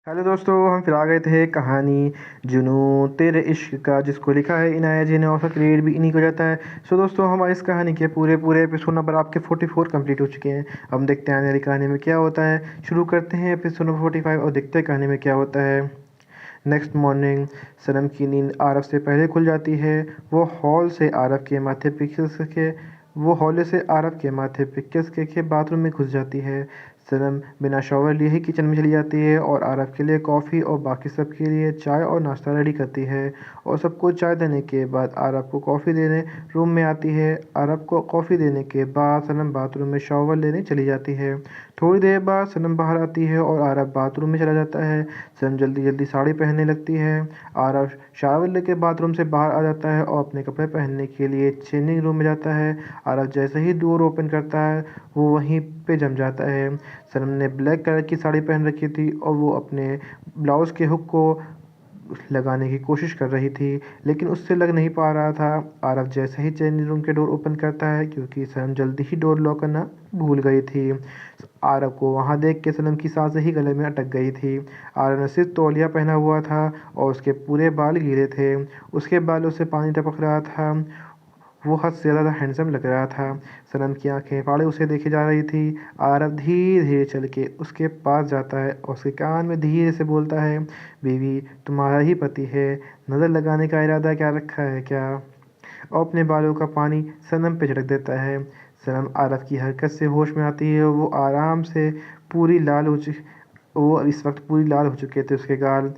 Hello दोस्तों, हम फिर आ गए थे कहानी जुनून तेरे इश्क का, जिसको लिखा है इनाया जी ने और उसका क्रिएट भी इन्हीं को जाता है। सो दोस्तों, हमारी इस कहानी के पूरे पूरे एपिसोड नंबर आपके 44 कंप्लीट हो चुके हैं। हम देखते हैं आने वाली कहानी में क्या होता है। शुरू करते हैं एपिसोड नंबर 45 और देखते हैं कहानी में क्या होता है। नेक्स्ट मॉर्निंग सनम की नींद आरव से पहले खुल जाती है। वो हॉल से आरव के माथे पे खिस के वो हौले से आरव के माथे पे किस के बाथरूम में घुस जाती है। सनम बिना शॉवर लिए ही किचन में चली जाती है और आरव के लिए कॉफ़ी और बाकी सब के लिए चाय और नाश्ता रेडी करती है। और सबको चाय देने के बाद आरव को कॉफ़ी देने रूम में आती है। आरव को कॉफ़ी देने के बाद सनम बाथरूम में शॉवर लेने चली जाती है। थोड़ी देर बाद सनम बाहर आती है और आरव बाथरूम में चला जाता है। सनम जल्दी जल्दी साड़ी पहनने लगती है। आरव शावर लेके बाथरूम से बाहर आ जाता है और अपने कपड़े पहनने के लिए चेंजिंग रूम में जाता है। आरव जैसे ही डोर ओपन करता है वो वहीं पे जम जाता है। सनम ने ब्लैक कलर की साड़ी पहन रखी थी और वो अपने ब्लाउज़ के हुक को लगाने की कोशिश कर रही थी, लेकिन उससे लग नहीं पा रहा था। आरव जैसे ही चेंजिंग रूम के डोर ओपन करता है, क्योंकि सनम जल्दी ही डोर लॉक करना भूल गई थी। आरव को वहाँ देख के सनम की सांसें ही गले में अटक गई थी। आरव ने सिर्फ तौलिया पहना हुआ था और उसके पूरे बाल गीले थे। उसके बालों से पानी टपक रहा था। वो हद से ज़्यादा हैंडसम लग रहा था। सनम की आंखें फाड़े उसे देखे जा रही थी। आरव धीरे धीरे चल के उसके पास जाता है और उसके कान में धीरे से बोलता है, बीवी तुम्हारा ही पति है, नज़र लगाने का इरादा क्या रखा है क्या? और अपने बालों का पानी सनम पे छिड़क देता है। सनम आरव की हरकत से होश में आती है। वो इस वक्त पूरी लाल हो चुके थे उसके गाल।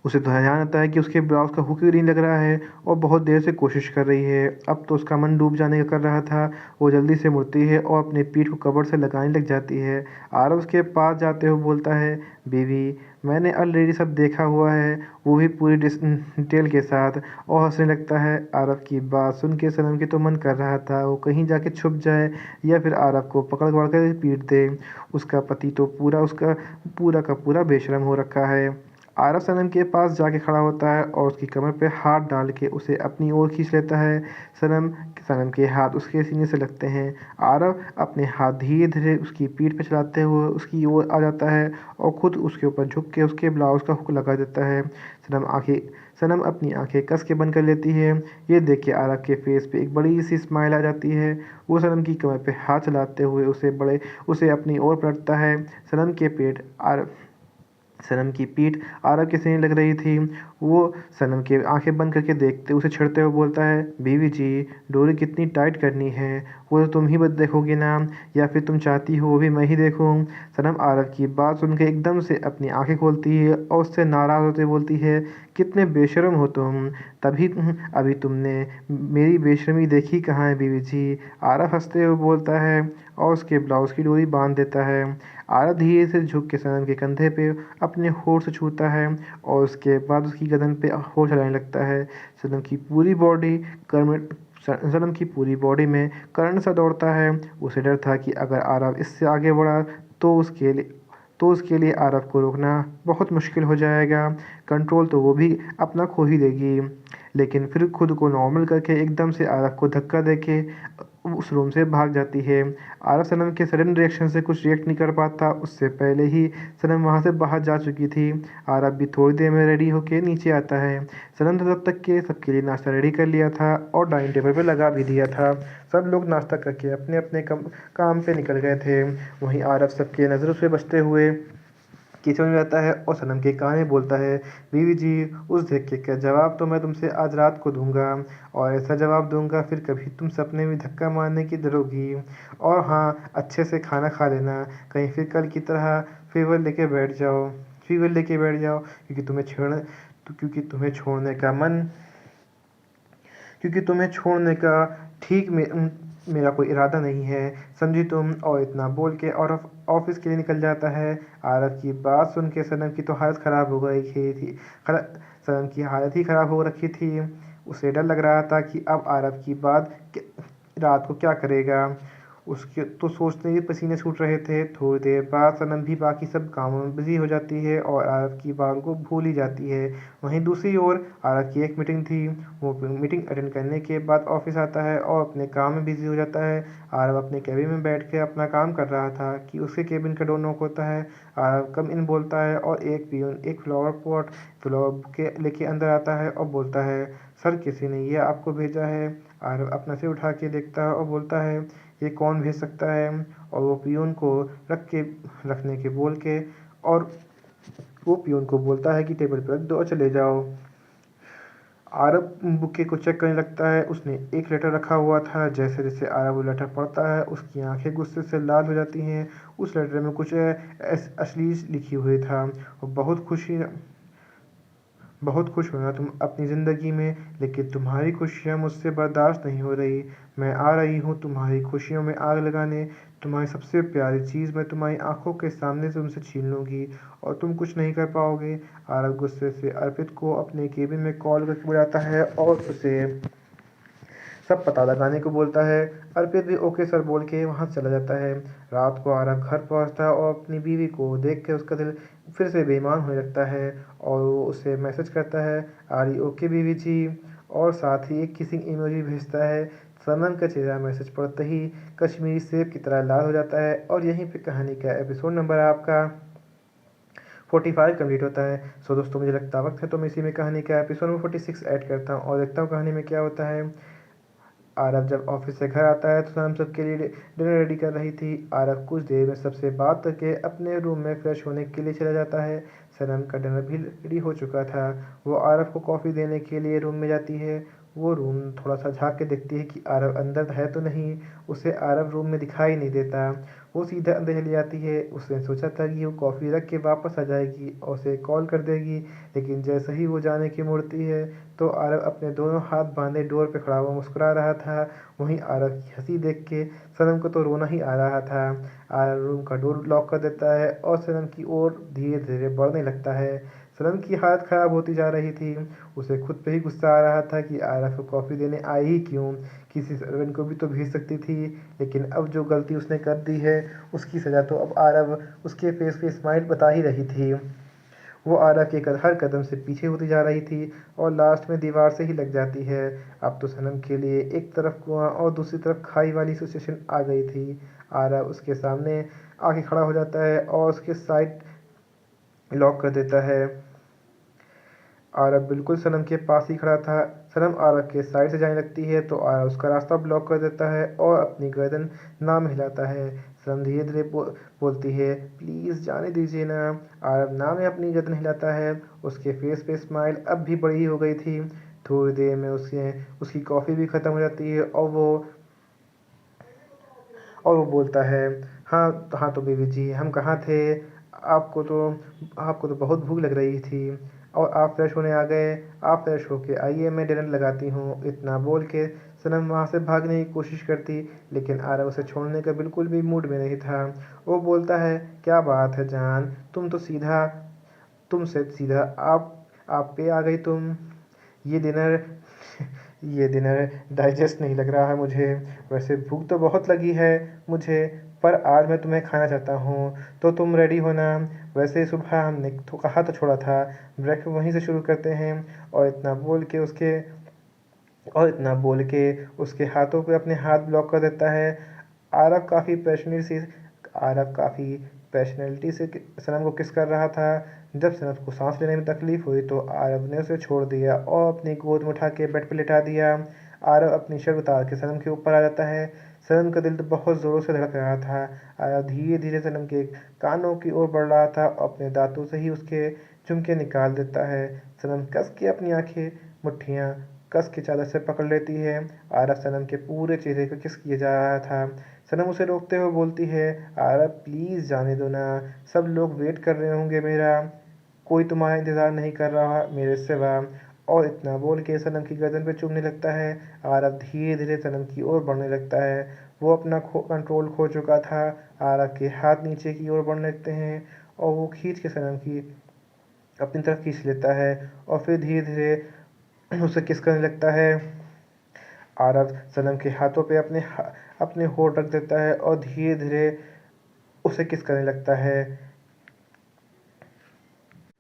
उसे ध्यान आता है कि उसके ब्लाउज़ का हुक ही नहीं लग रहा है और बहुत देर से कोशिश कर रही है। अब तो उसका मन डूब जाने का कर रहा था। वो जल्दी से मुड़ती है और अपनी पीठ को कपबोर्ड से लगाने लग जाती है। आरव उसके पास जाते हुए बोलता है, बीवी मैंने ऑलरेडी सब देखा हुआ है, वो भी पूरी डिटेल के साथ। और हंसने लगता है। आरव की बात सुन के सनम की तो मन कर रहा था वो कहीं जाके छुप जाए या फिर आरव को पकड़ पकड़ कर पीट दे। उसका पति तो उसका पूरा का पूरा बेशरम हो रखा है। आरव सनम के पास जाके खड़ा होता है और उसकी कमर पे हाथ डाल के उसे अपनी ओर खींच लेता है। सनम सनम के हाथ उसके सीने से लगते हैं। आरव अपने हाथ धीरे धीरे उसकी पीठ पे चलाते हुए उसकी ओर आ जाता है और खुद उसके ऊपर झुक के उसके ब्लाउज़ का हुक लगा देता है। सनम अपनी आंखें कस के बंद कर लेती है। ये देख के आरव के फेस पे एक बड़ी सी स्माइल आ जाती है। वो सनम की कमर पे हाथ चलाते हुए उसे अपनी ओर पलटता है। सनम की पीठ आरव के सीने लग रही थी। वो सनम की आंखें बंद करके देखते उसे छेड़ते हुए बोलता है, बीवी जी डोरी कितनी टाइट करनी है, वो तो तुम ही बस देखोगी ना, या फिर तुम चाहती हो वो भी मैं ही देखूं? सनम आरव की बात सुन के एकदम से अपनी आंखें खोलती है और उससे नाराज़ होते बोलती है, कितने बेशर्म हो तुम। तभी अभी तुमने मेरी बेशर्मी देखी कहाँ है बीवी जी? आरव हंसते हुए बोलता है और उसके ब्लाउज़ की डोरी बांध देता है। आरव धीरे से झुक के सनम के कंधे पे अपने होठ से छूता है और उसके बाद उसकी गर्दन पे होठ चलाने लगता है। सनम की पूरी बॉडी करंट सनम की पूरी बॉडी में करंट सा दौड़ता है। उसे डर था कि अगर आरव इससे आगे बढ़ा तो उसके लिए आरव को रोकना बहुत मुश्किल हो जाएगा। कंट्रोल तो वो भी अपना खो ही देगी। लेकिन फिर खुद को नॉर्मल करके एकदम से आरव को धक्का देके उस रूम से भाग जाती है। आरव सनम के सडन रिएक्शन से कुछ रिएक्ट नहीं कर पाता। उससे पहले ही सनम वहाँ से बाहर जा चुकी थी। आरव भी थोड़ी देर में रेडी होके नीचे आता है। सनम ने तब तक के सबके लिए नाश्ता रेडी कर लिया था और डाइनिंग टेबल पे लगा भी दिया था। सब लोग नाश्ता करके अपने अपने काम पे निकल गए थे। वहीं आरव सबके नज़रों से बचते हुए किचन में जाता है और सनम के कान में बोलता है, बीवी जी उस धक्के का जवाब तो मैं तुमसे आज रात को दूंगा, और ऐसा जवाब दूंगा फिर कभी तुम सपने में धक्का मारने की डरोगी। और हाँ, अच्छे से खाना खा लेना, कहीं फिर कल की तरह फीवर लेके बैठ जाओ फीवर लेके बैठ जाओ, क्योंकि तुम्हें छोड़ने का मन क्योंकि तुम्हें छोड़ने का ठीक मेरा कोई इरादा नहीं है, समझी तुम? और इतना बोल के और ऑफिस के लिए निकल जाता है। आरव की बात सुन के सनम की तो हालत ख़राब हो गई थी। सनम की हालत ही ख़राब हो रखी थी। उसे डर लग रहा था कि अब आरव की बात रात को क्या करेगा। उसके तो सोचते ही पसीने छूट रहे थे। थोड़ी देर बाद सनम भी बाकी सब कामों में बिजी हो जाती है और आरव की बात को भूल ही जाती है। वहीं दूसरी ओर आरव की एक मीटिंग थी। वो मीटिंग अटेंड करने के बाद ऑफिस आता है और अपने काम में बिजी हो जाता है। आरव अपने कैबिन में बैठ के अपना काम कर रहा था कि उसके केबिन का डोर नॉक होता है। आरव कम इन बोलता है और एक पियून एक फ्लावर पॉट फ्लावर के लेके अंदर आता है और बोलता है, सर किसी ने ये आपको भेजा है। आरव अपना सिर उठा के देखता है और बोलता है, ये कौन भेज सकता है। और वो पियून को रखने के बोल के और वो पियून को बोलता है कि टेबल पर रख दो और चले जाओ। आरव बुके को चेक करने लगता है। उसने एक लेटर रखा हुआ था। जैसे जैसे आरव वो लेटर पढ़ता है उसकी आंखें गुस्से से लाल हो जाती हैं। उस लेटर में कुछ अश्लील लिखी हुई था और बहुत खुश हो ना तुम अपनी ज़िंदगी में, लेकिन तुम्हारी खुशियाँ मुझसे बर्दाश्त नहीं हो रही। मैं आ रही हूँ तुम्हारी खुशियों में आग लगाने। तुम्हारी सबसे प्यारी चीज़ मैं तुम्हारी आंखों के सामने से तुमसे छीन लूँगी और तुम कुछ नहीं कर पाओगे। आरव गुस्से से अर्पित को अपने केबिन में कॉल करके बुलाता है और उसे सब पता लगाने को बोलता है। अर्पित भी ओके सर बोल के वहाँ चला जाता है। रात को आरव घर पहुँचता है और अपनी बीवी को देख के उसका दिल फिर से बेईमान होने लगता है और वो उसे मैसेज करता है, आर यू ओके बीवी जी, और साथ ही एक किसिंग इमोजी भेजता है। सनम का चेहरा मैसेज पढ़ते ही कश्मीरी सेब की तरह लाल हो जाता है और यहीं पे कहानी का एपिसोड नंबर आपका 45 कंप्लीट होता है। सो दोस्तों मुझे लगता वक्त है तो मैं इसी में कहानी का एपिसोड नंबर 46 ऐड करता हूँ और देखता हूँ कहानी में क्या होता है। आरव जब ऑफिस से घर आता है तो सनम सबके लिए डिनर रेडी कर रही थी। आरव कुछ देर में सबसे बात करके अपने रूम में फ्रेश होने के लिए चला जाता है। सनम का डिनर भी रेडी हो चुका था। वो आरव को कॉफ़ी देने के लिए रूम में जाती है। वो रूम थोड़ा सा झाँक के देखती है कि आरव अंदर है तो नहीं। उसे आरव रूम में दिखाई नहीं देता। वो सीधा अंदर चली जाती है। उसने सोचा था कि वो कॉफ़ी रख के वापस आ जाएगी और उसे कॉल कर देगी, लेकिन जैसे ही वो जाने की मुड़ती है तो आरव अपने दोनों हाथ बांधे डोर पे खड़ा हुआ मुस्कुरा रहा था। वहीं आरव की हंसी देख के सनम को तो रोना ही आ रहा था। आरव रूम का डोर लॉक कर देता है और सनम की ओर धीरे धीरे बढ़ने लगता है। सनम की हालत खराब होती जा रही थी। उसे खुद पे ही गुस्सा आ रहा था कि आरव को कॉफ़ी देने आई ही क्यों। किसी सर्वेंट को भी तो भेज सकती थी, लेकिन अब जो गलती उसने कर दी है उसकी सज़ा तो अब आरव उसके फेस पे स्माइल बता ही रही थी। वो आरव के हर कदम से पीछे होती जा रही थी और लास्ट में दीवार से ही लग जाती है। अब तो सनम के लिए एक तरफ कुआं और दूसरी तरफ खाई वाली सिचुएशन आ गई थी। आरव उसके सामने आके खड़ा हो जाता है और उसके साइड लॉक कर देता है। आरव बिल्कुल सनम के पास ही खड़ा था। सनम आरव के साइड से जाने लगती है तो आरव उसका रास्ता ब्लॉक कर देता है और अपनी गर्दन ना हिलाता है। सनम धीरे धीरे बोलती है, प्लीज़ जाने दीजिए ना। आरव ना में अपनी गर्दन हिलाता है। उसके फेस पे स्माइल अब भी बड़ी हो गई थी। थोड़ी देर में उसकी कॉफ़ी भी ख़त्म हो जाती है और वो बोलता है, हाँ हाँ तो बीवी जी हम कहाँ थे। आपको तो आपको तो बहुत भूख लग रही थी और आप फ्रेश होने आ गए। आप फ्रेश होके आइए मैं डिनर लगाती हूँ। इतना बोल के सनम वहाँ से भागने की कोशिश करती, लेकिन आरव उसे छोड़ने का बिल्कुल भी मूड में नहीं था। वो बोलता है, क्या बात है जान, तुमसे सीधा आप पे आ गई तुम। ये डिनर ये डिनर डाइजेस्ट नहीं लग रहा है मुझे। वैसे भूख तो बहुत लगी है मुझे, पर आज मैं तुम्हें खाना चाहता हूँ तो तुम रेडी हो ना। वैसे सुबह हमने तो कहा तो छोड़ा था, ब्रेक वहीं से शुरू करते हैं। और इतना बोल के उसके हाथों पे अपने हाथ ब्लॉक कर देता है। आरव काफ़ी आरव काफ़ी पैशनेलिटी से सनम को किस कर रहा था। जब सनम को सांस लेने में तकलीफ हुई तो आरव ने उसे छोड़ दिया और अपनी गोद में उठा के बेड पर लिटा दिया। आरव अपनी शर्ट उतार के सनम के ऊपर आ जाता है। सनम का दिल तो बहुत ज़ोरों से धड़क रहा था। आरव धीरे धीरे सनम के कानों की ओर बढ़ रहा था और अपने दांतों से ही उसके झुमके निकाल देता है। सनम कस के अपनी आंखें मुट्ठियाँ कस के चादर से पकड़ लेती है। आरव सनम के पूरे चेहरे को किस किया जा रहा था। सनम उसे रोकते हुए बोलती है, आरव प्लीज़ जाने दो ना, सब लोग वेट कर रहे होंगे मेरा, कोई तुम्हारा इंतज़ार नहीं कर रहा मेरे सिवा। और इतना बोल के सनम की गर्दन पे चूमने लगता है। आरव धीरे धीरे सनम की ओर बढ़ने लगता है। वो अपना कंट्रोल खो चुका था। आरव के हाथ नीचे की ओर बढ़ने लगते हैं और वो खींच के सनम की अपनी तरफ खींच लेता है और फिर धीरे धीरे उसे किस करने लगता है। आरव सनम के हाथों पे अपने होठ रख देता है और धीरे धीरे उसे किस करने लगता है।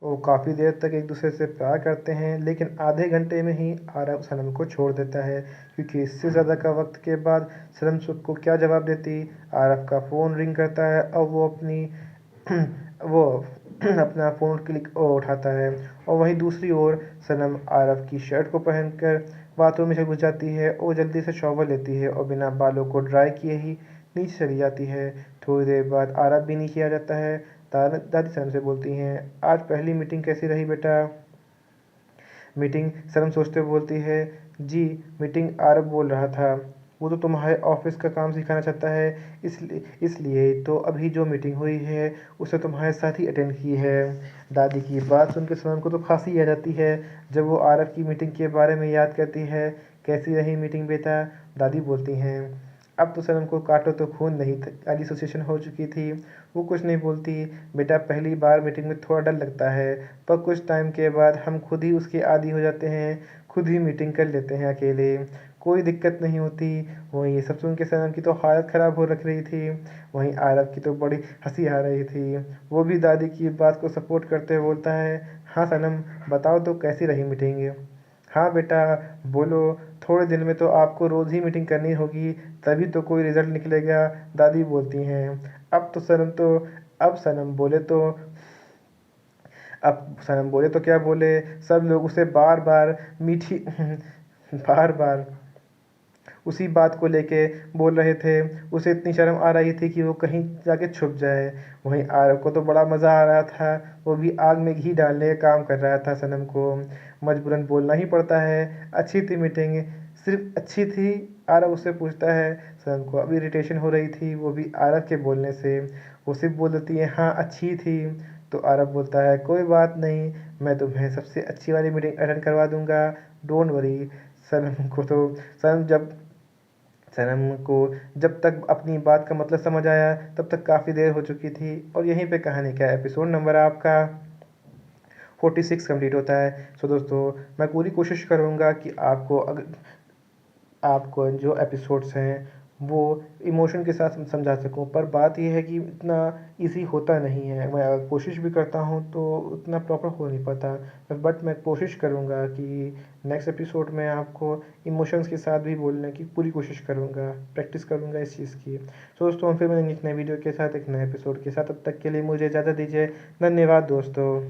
वो काफ़ी देर तक एक दूसरे से प्यार करते हैं, लेकिन आधे घंटे में ही आरव सनम को छोड़ देता है, क्योंकि इससे ज़्यादा का वक्त के बाद सनम उसको क्या जवाब देती। आरव का फ़ोन रिंग करता है और वो अपनी वो अपना फ़ोन क्लिक उठाता है, और वहीं दूसरी ओर सनम आरव की शर्ट को पहनकर बाथरूम में से घुस जाती है और जल्दी से शॉवर लेती है और बिना बालों को ड्राई किए ही नीचे चली जाती है। थोड़ी देर बाद आरव भी नीचे आ जाता है। दादी सनम से बोलती हैं, आज पहली मीटिंग कैसी रही बेटा। मीटिंग, सनम सोचते हुए बोलती है, जी मीटिंग आरव बोल रहा था, वो तो तुम्हारे ऑफिस का काम सिखाना चाहता है, इसलिए तो अभी जो मीटिंग हुई है उसे तुम्हारे साथ ही अटेंड की है। दादी की बात सुनकर सनम को तो खांसी आ जाती है। जब वो आरव की मीटिंग के बारे में याद करती है, कैसी रही मीटिंग बेटा। दादी बोलती हैं, अब तो सनम को काटो तो खून नहीं वाली सिचुएशन हो चुकी थी। वो कुछ नहीं बोलती। बेटा पहली बार मीटिंग में थोड़ा डर लगता है, पर कुछ टाइम के बाद हम खुद ही उसके आदी हो जाते हैं, खुद ही मीटिंग कर लेते हैं अकेले, कोई दिक्कत नहीं होती। वहीं ये सब सुन के सनम की तो हालत ख़राब हो रख रही थी। वहीं आरव की तो बड़ी हंसी आ रही थी। वो भी दादी की बात को सपोर्ट करते हुए बोलता है, हाँ सनम बताओ तो कैसी रही मीटिंग। हाँ बेटा बोलो, थोड़े दिन में तो आपको रोज़ ही मीटिंग करनी होगी, तभी तो कोई रिजल्ट निकलेगा। दादी बोलती हैं, अब तो सनम तो अब सनम बोले तो अब सनम बोले तो क्या बोले, सब लोग उसे बार बार मीठी बार बार उसी बात को लेके बोल रहे थे। उसे इतनी शर्म आ रही थी कि वो कहीं जाके छुप जाए। वहीं आरव को तो बड़ा मज़ा आ रहा था, वो भी आग में घी डालने का काम कर रहा था। सनम को मजबूरन बोलना ही पड़ता है, अच्छी थी मीटिंग, सिर्फ अच्छी थी। आरव उससे पूछता है। सनम को अभी इरिटेशन हो रही थी, वो भी आरव के बोलने से। वो सिर्फ बोल देती है, हाँ अच्छी थी। तो आरव बोलता है, कोई बात नहीं, मैं तुम्हें सबसे अच्छी वाली मीटिंग अटेंड करवा दूंगा, डोंट वरी। सनम को तो सनम जब सनम को जब तक अपनी बात का मतलब समझ आया, तब तक काफ़ी देर हो चुकी थी। और यहीं पे कहानी का एपिसोड नंबर आपका 46 कंप्लीट होता है। सो दोस्तों, मैं पूरी कोशिश करूँगा कि आपको जो एपिसोड्स हैं वो इमोशन के साथ समझा सकूं, पर बात यह है कि इतना इजी होता नहीं है। मैं अगर कोशिश भी करता हूं तो उतना प्रॉपर हो नहीं पाता, बट मैं कोशिश करूंगा कि नेक्स्ट एपिसोड में आपको इमोशंस के साथ भी बोलने की पूरी कोशिश करूंगा, प्रैक्टिस करूंगा इस चीज़ की। तो दोस्तों, हम फिर मिलेंगे एक नए वीडियो के साथ, एक नए एपिसोड के साथ। तब तक के लिए मुझे इजाज़त दीजिए। धन्यवाद दोस्तों।